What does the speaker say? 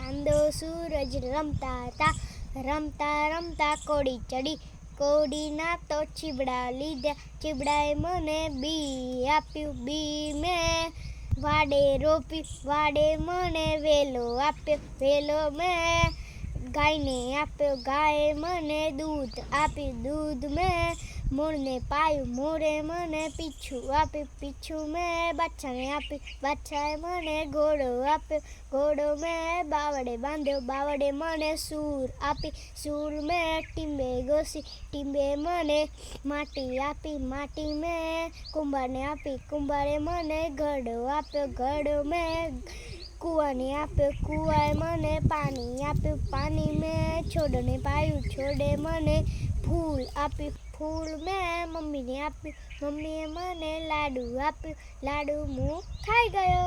ચાંદો સૂરજ રમતા હતા. રમતા રમતા કોડી ચડી, કોડીના તો ચીબડા લીધા. ચીબડાએ મને બી આપ્યું, બી મેં વાડે રોપ્યું. વાડે મને વેલો આપ્યો, વેલો મેં ગાયને આપ્યો. ગાયે મને દૂધ આપ્યું, દૂધ મેં મોરને પાયું. મોરે મને પીછું આપ્યું, પીછું મેં બાદશાહને આપ્યું. બાદશાહે મને ઘોડો આપ્યો, ઘોડો મેં બાવડે બાંધ્યો. બાવડે મને સૂર આપી, સૂર મેં ટીંબે ઘોસી. ટીંબે મને માટી આપી, માટી મેં કુંભારને આપી. કુંભારે મને ઘડો આપ્યો, ઘડો મેં કૂવાને આપ્યો. કૂવાએ મને પાણી આપ્યું, પાણી મેં છોડને પાયું. છોડે મને ફૂલ આપ્યું, ફૂલ મેં મમ્મીને આપ્યું. મમ્મીએ મને લાડુ આપ્યું, લાડુ હું ખાઈ ગયો.